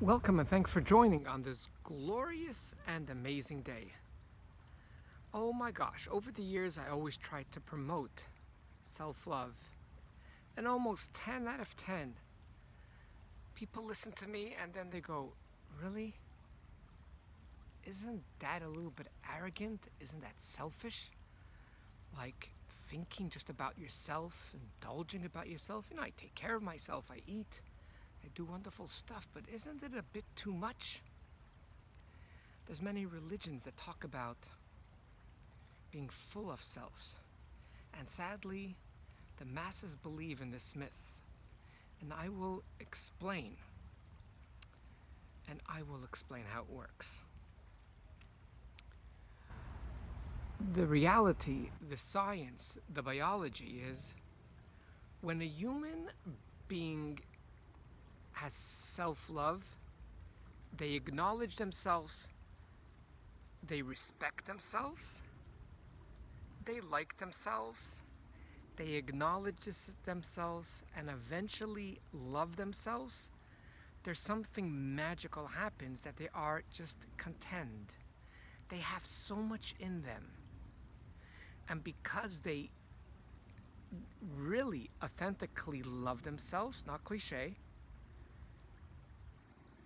Welcome and thanks for joining on this glorious and amazing day. Oh my gosh, over the years I always tried to promote self-love, and almost 10 out of 10 people listen to me and then they go, "Really? Isn't that a little bit arrogant? Isn't that selfish? Like thinking just about yourself, indulging about yourself? I take care of myself, I eat, I do wonderful stuff, but isn't it a bit too much?" There's many religions that talk about being full of selves. And sadly, the masses believe in this myth. And I will explain. And I will explain how it works. The reality, the science, the biology is when a human being has self-love, they acknowledge themselves, they respect themselves, they like themselves, they acknowledge themselves, and eventually love themselves, there's something magical happens that they are just content. They have so much in them. And because they really authentically love themselves, not cliche,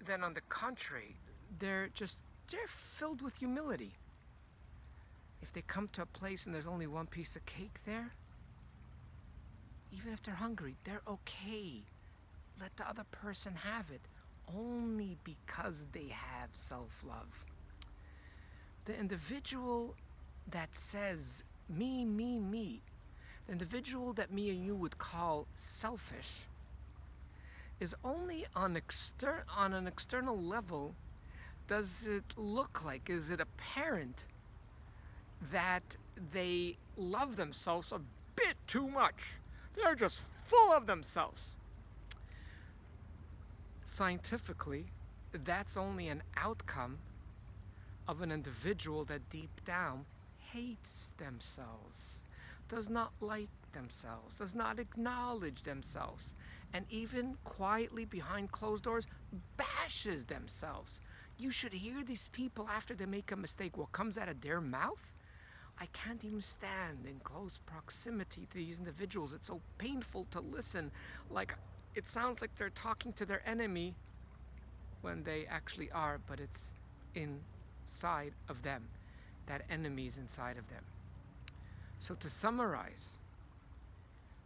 then on the contrary, they're filled with humility. If they come to a place and there's only one piece of cake there, even if they're hungry, they're okay. Let the other person have it, only because they have self-love. The individual that says, me, me, me, the individual that me and you would call selfish, is only on an external level does it look like, is it apparent that they love themselves a bit too much. They're just full of themselves. Scientifically, that's only an outcome of an individual that deep down hates themselves, does not like themselves, does not acknowledge themselves, and even quietly behind closed doors bashes themselves. You should hear these people after they make a mistake. What comes out of their mouth? I can't even stand in close proximity to these individuals. It's so painful to listen. Like, it sounds like they're talking to their enemy when they actually are, but it's inside of them. That enemy is inside of them. So to summarize,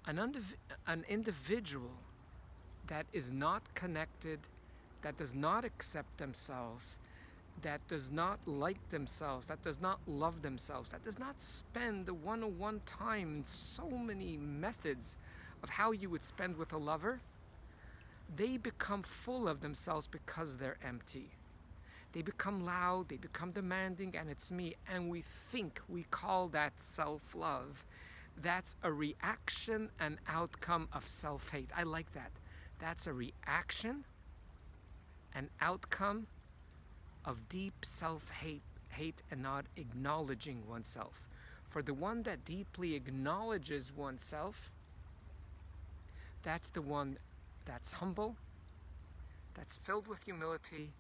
an individual that is not connected, that does not accept themselves, that does not like themselves, that does not love themselves, that does not spend the one-on-one time in so many methods of how you would spend with a lover, they become full of themselves because they're empty. They become loud, they become demanding, and it's me, and we call that self-love. That's a reaction and outcome of self-hate. I like that. That's a reaction, an outcome of deep self-hate and not acknowledging oneself. For the one that deeply acknowledges oneself, that's the one that's humble, that's filled with humility,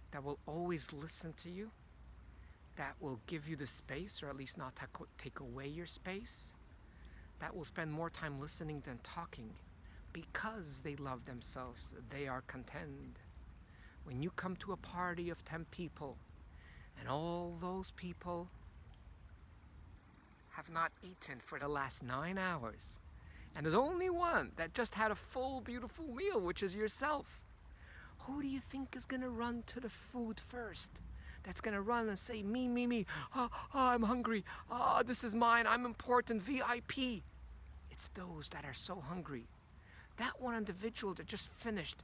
that will always listen to you, that will give you the space, or at least not take away your space, that will spend more time listening than talking. Because they love themselves, they are content. When you come to a party of 10 people, and all those people have not eaten for the last 9 hours, and there's only one that just had a full, beautiful meal, which is yourself, who do you think is going to run to the food first? That's going to run and say, me, me, me. I'm hungry. This is mine. I'm important. VIP. It's those that are so hungry. That one individual that just finished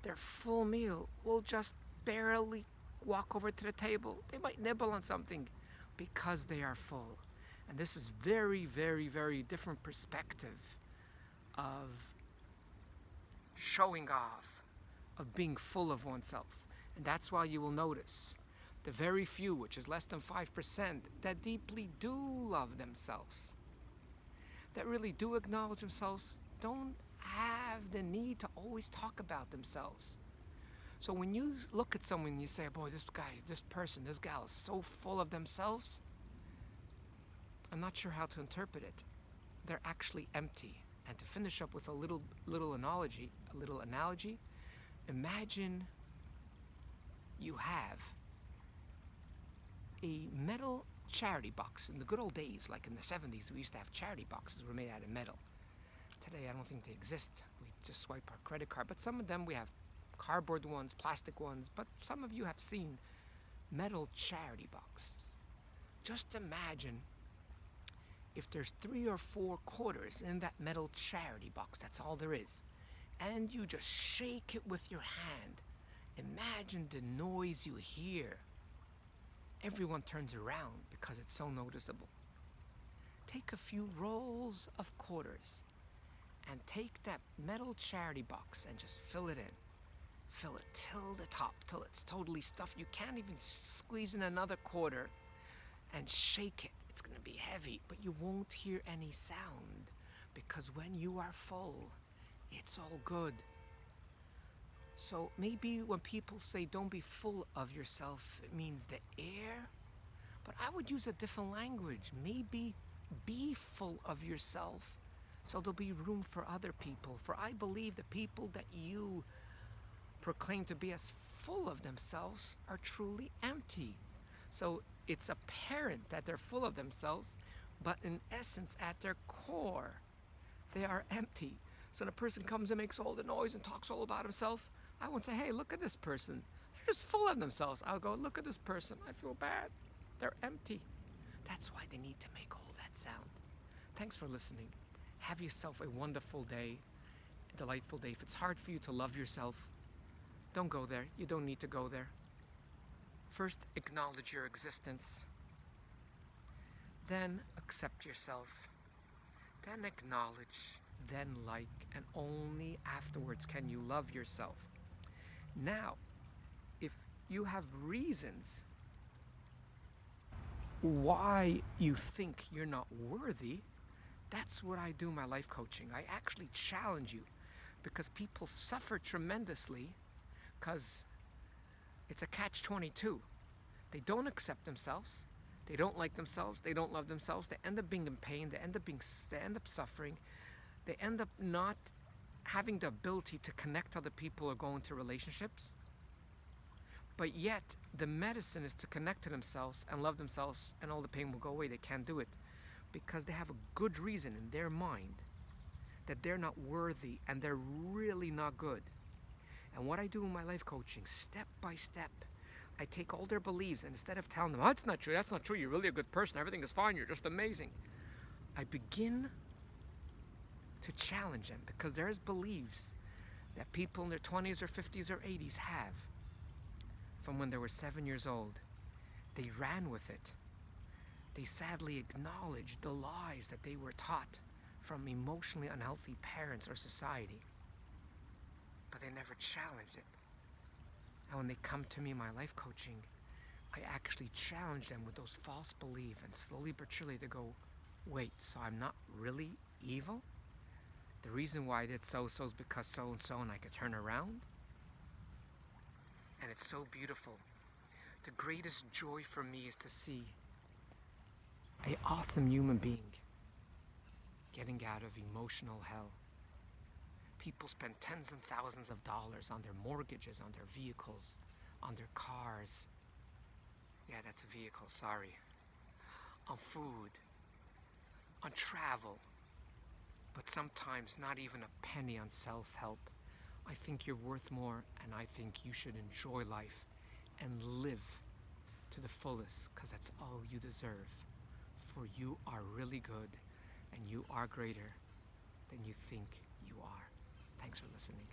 their full meal will just barely walk over to the table. They might nibble on something because they are full. And this is very, very, very different perspective of showing off, of being full of oneself. And that's why you will notice the very few, which is less than 5%, that deeply do love themselves, that really do acknowledge themselves, don't have the need to always talk about themselves. So when you look at someone and you say, boy, this guy, this person, this gal is so full of themselves, I'm not sure how to interpret it. They're actually empty. And to finish up with a little analogy, imagine you have a metal charity box. In the good old days, like in the 70s, we used to have charity boxes were made out of metal. Today, I don't think they exist. We just swipe our credit card. But some of them, we have cardboard ones, plastic ones. But some of you have seen metal charity boxes. Just imagine if there's 3 or 4 quarters in that metal charity box. That's all there is. And you just shake it with your hand. Imagine the noise you hear. Everyone turns around because it's so noticeable. Take a few rolls of quarters and take that metal charity box and just fill it in. Fill it till the top, till it's totally stuffed. You can't even squeeze in another quarter and shake it. It's going to be heavy, but you won't hear any sound because when you are full, it's all good. So maybe when people say don't be full of yourself, it means the air. But I would use a different language. Maybe be full of yourself so there'll be room for other people. For I believe the people that you proclaim to be as full of themselves are truly empty. So it's apparent that they're full of themselves, but in essence, at their core, they are empty. So when a person comes and makes all the noise and talks all about himself, I won't say, hey, look at this person. They're just full of themselves. I'll go, look at this person. I feel bad. They're empty. That's why they need to make all that sound. Thanks for listening. Have yourself a wonderful day, a delightful day. If it's hard for you to love yourself, don't go there. You don't need to go there. First, acknowledge your existence. Then accept yourself. Then acknowledge. Then like. And only afterwards can you love yourself. Now, if you have reasons why you think you're not worthy, that's what I do in my life coaching. I actually challenge you because people suffer tremendously because it's a catch-22. They don't accept themselves. They don't like themselves. They don't love themselves. They end up being in pain. They end up suffering. They end up not having the ability to connect to other people or go into relationships. But yet, the medicine is to connect to themselves and love themselves, and all the pain will go away. They can't do it because they have a good reason in their mind that they're not worthy and they're really not good. And what I do in my life coaching, step by step, I take all their beliefs, and instead of telling them, oh, that's not true, you're really a good person, everything is fine, you're just amazing, I begin to challenge them because there's beliefs that people in their 20s or 50s or 80s have from when they were 7 years old. They ran with it. They sadly acknowledged the lies that they were taught from emotionally unhealthy parents or society, but they never challenged it. And when they come to me in my life coaching, I actually challenge them with those false beliefs, and slowly but surely they go, wait, so I'm not really evil? The reason why I did so is because so and I could turn around? And it's so beautiful. The greatest joy for me is to see an awesome human being getting out of emotional hell. People spend tens and thousands of dollars on their mortgages, on their vehicles, on their cars. Yeah, that's a vehicle, sorry. On food, on travel. But sometimes not even a penny on self-help. I think you're worth more, and I think you should enjoy life and live to the fullest, because that's all you deserve. For you are really good, and you are greater than you think you are. Thanks for listening.